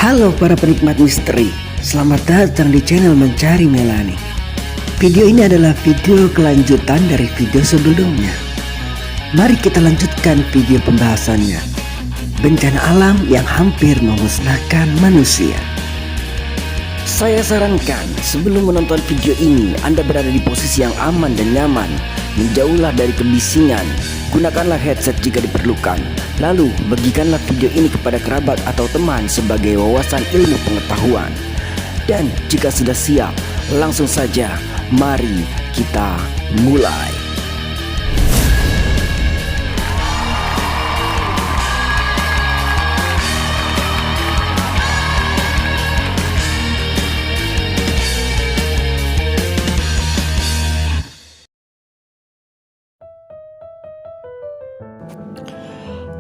Halo para penikmat misteri, selamat datang di channel Mencari Melani. Video ini adalah video kelanjutan dari video sebelumnya. Mari kita lanjutkan video pembahasannya. Bencana alam yang hampir memusnahkan manusia. Saya sarankan sebelum menonton video ini Anda berada di posisi yang aman dan nyaman. Menjauhlah dari kebisingan. Gunakanlah headset jika diperlukan. Lalu bagikanlah video ini kepada kerabat atau teman sebagai wawasan ilmu pengetahuan. Dan jika sudah siap, langsung saja mari kita mulai.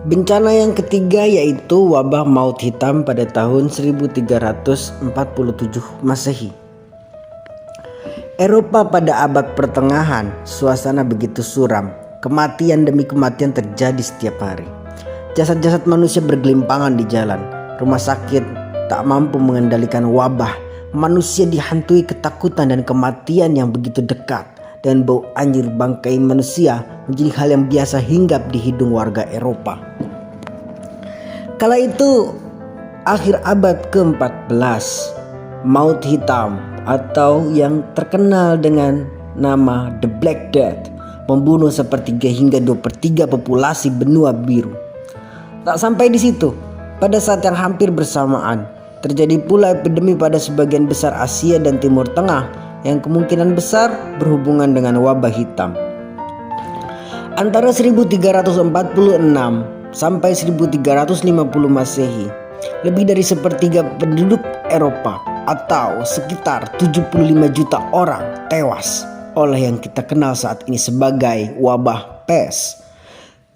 Bencana yang ketiga yaitu wabah maut hitam pada tahun 1347 Masehi. Eropa pada abad pertengahan, suasana begitu suram. Kematian demi kematian terjadi setiap hari. Jasad-jasad manusia bergelimpangan di jalan. Rumah sakit tak mampu mengendalikan wabah. Manusia dihantui ketakutan dan kematian yang begitu dekat. Dan bau anjir bangkai manusia menjadi hal yang biasa hinggap di hidung warga Eropa. Kala itu akhir abad ke-14, maut hitam atau yang terkenal dengan nama The Black Death membunuh sepertiga hingga 2/3 populasi benua biru. Tak sampai di situ, pada saat yang hampir bersamaan terjadi pula epidemi pada sebagian besar Asia dan Timur Tengah yang kemungkinan besar berhubungan dengan wabah hitam. Antara 1346 sampai 1350 Masehi, lebih dari sepertiga penduduk Eropa atau sekitar 75 juta orang tewas oleh yang kita kenal saat ini sebagai wabah pes.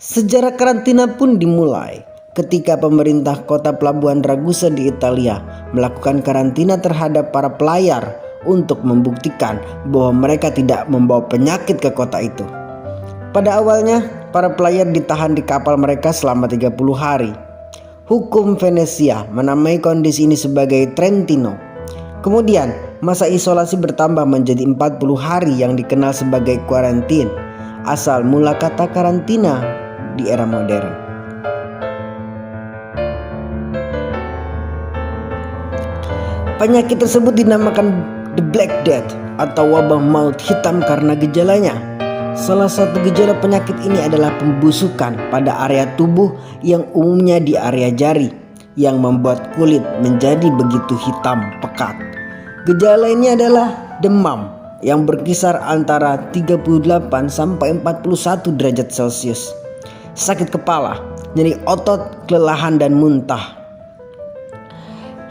Sejarah karantina pun dimulai ketika pemerintah kota pelabuhan Ragusa di Italia melakukan karantina terhadap para pelayar untuk membuktikan bahwa mereka tidak membawa penyakit ke kota itu. Pada awalnya, para pelayar ditahan di kapal mereka selama 30 hari. Hukum Venesia menamai kondisi ini sebagai Trentino. Kemudian, masa isolasi bertambah menjadi 40 hari yang dikenal sebagai quarantine, asal mula kata karantina di era modern. Penyakit tersebut dinamakan The Black Death atau wabah maut hitam karena gejalanya. Salah satu gejala penyakit ini adalah pembusukan pada area tubuh yang umumnya di area jari yang membuat kulit menjadi begitu hitam pekat. Gejala ini adalah demam yang berkisar antara 38 sampai 41 derajat Celcius. Sakit kepala, nyeri otot, kelelahan dan muntah.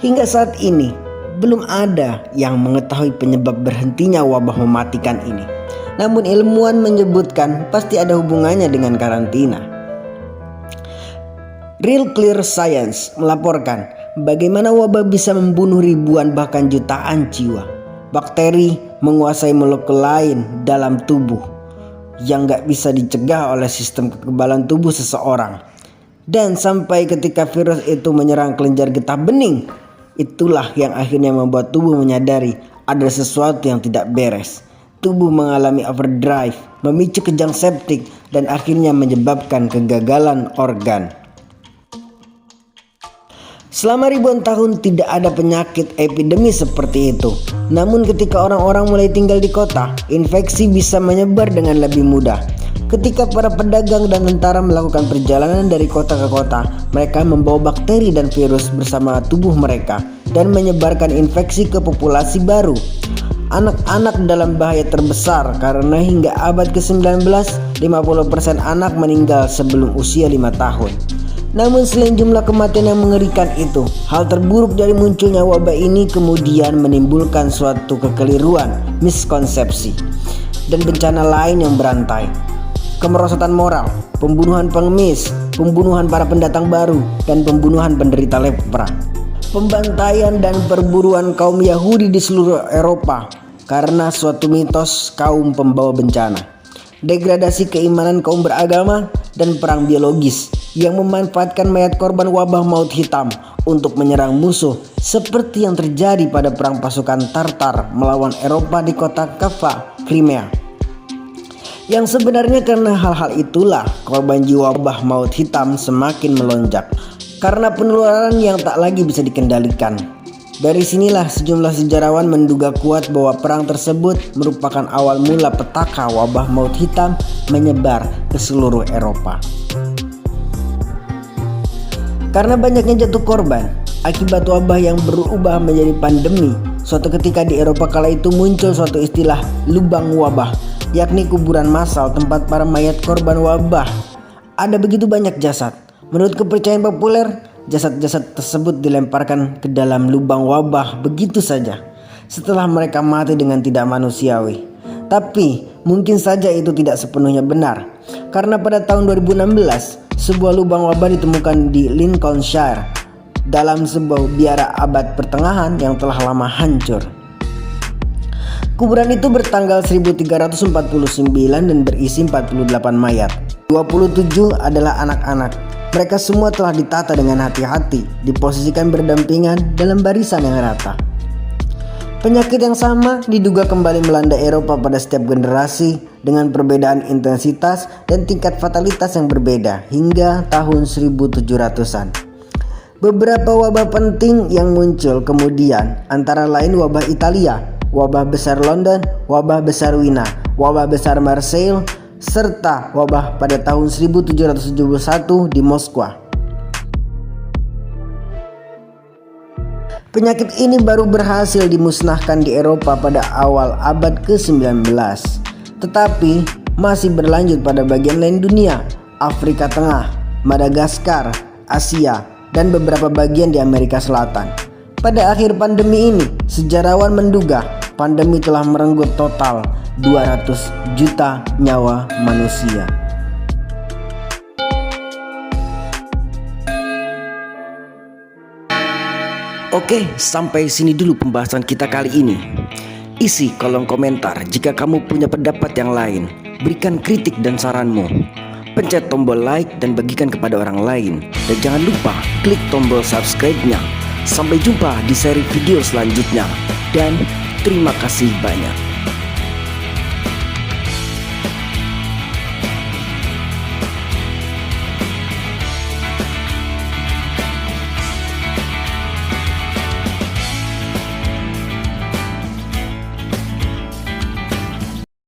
Hingga saat ini belum ada yang mengetahui penyebab berhentinya wabah mematikan ini. Namun ilmuwan menyebutkan pasti ada hubungannya dengan karantina. Real Clear Science melaporkan bagaimana wabah bisa membunuh ribuan bahkan jutaan jiwa. Bakteri menguasai molekul lain dalam tubuh yang gak bisa dicegah oleh sistem kekebalan tubuh seseorang. Dan sampai ketika virus itu menyerang kelenjar getah bening, itulah yang akhirnya membuat tubuh menyadari ada sesuatu yang tidak beres. Tubuh mengalami overdrive, memicu kejang septik dan akhirnya menyebabkan kegagalan organ. Selama ribuan tahun tidak ada penyakit epidemi seperti itu. Namun ketika orang-orang mulai tinggal di kota, infeksi bisa menyebar dengan lebih mudah. Ketika para pedagang dan tentara melakukan perjalanan dari kota ke kota, mereka membawa bakteri dan virus bersama tubuh mereka dan menyebarkan infeksi ke populasi baru. Anak-anak dalam bahaya terbesar karena hingga abad ke-19, 50% anak meninggal sebelum usia 5 tahun. Namun selain jumlah kematian yang mengerikan itu, hal terburuk dari munculnya wabah ini kemudian menimbulkan suatu kekeliruan, miskonsepsi, dan bencana lain yang berantai. Kemerosotan moral, pembunuhan pengemis, pembunuhan para pendatang baru, dan pembunuhan penderita lepra. Pembantaian dan perburuan kaum Yahudi di seluruh Eropa karena suatu mitos kaum pembawa bencana. Degradasi keimanan kaum beragama dan perang biologis yang memanfaatkan mayat korban wabah maut hitam untuk menyerang musuh, seperti yang terjadi pada perang pasukan Tartar melawan Eropa di kota Kava, Crimea. Yang sebenarnya karena hal-hal itulah korban jiwa wabah maut hitam semakin melonjak karena penularan yang tak lagi bisa dikendalikan. Dari sinilah sejumlah sejarawan menduga kuat bahwa perang tersebut merupakan awal mula petaka wabah maut hitam menyebar ke seluruh Eropa. Karena banyaknya jatuh korban akibat wabah yang berubah menjadi pandemi, suatu ketika di Eropa kala itu muncul suatu istilah lubang wabah, yakni kuburan massal tempat para mayat korban wabah. Ada begitu banyak jasad. Menurut kepercayaan populer, jasad-jasad tersebut dilemparkan ke dalam lubang wabah begitu saja setelah mereka mati dengan tidak manusiawi. Tapi mungkin saja itu tidak sepenuhnya benar, karena pada tahun 2016 sebuah lubang wabah ditemukan di Lincolnshire dalam sebuah biara abad pertengahan yang telah lama hancur. Kuburan itu bertanggal 1349 dan berisi 48 mayat. 27 adalah anak-anak. Mereka semua telah ditata dengan hati-hati, diposisikan berdampingan dalam barisan yang rata. Penyakit yang sama diduga kembali melanda Eropa pada setiap generasi dengan perbedaan intensitas dan tingkat fatalitas yang berbeda hingga tahun 1700-an. Beberapa wabah penting yang muncul kemudian antara lain wabah Italia, wabah besar London, wabah besar Wina, wabah besar Marseille, serta wabah pada tahun 1771 di Moskwa. Penyakit ini baru berhasil dimusnahkan di Eropa pada awal abad ke-19, tetapi masih berlanjut pada bagian lain dunia, Afrika Tengah, Madagaskar, Asia, dan beberapa bagian di Amerika Selatan. Pada akhir pandemi ini, sejarawan menduga pandemi telah merenggut total 200 juta nyawa manusia. Oke, sampai sini dulu pembahasan kita kali ini. Isi kolom komentar jika kamu punya pendapat yang lain. Berikan kritik dan saranmu. Pencet tombol like dan bagikan kepada orang lain. Dan jangan lupa klik tombol subscribe-nya. Sampai jumpa di seri video selanjutnya. Dan terima kasih banyak.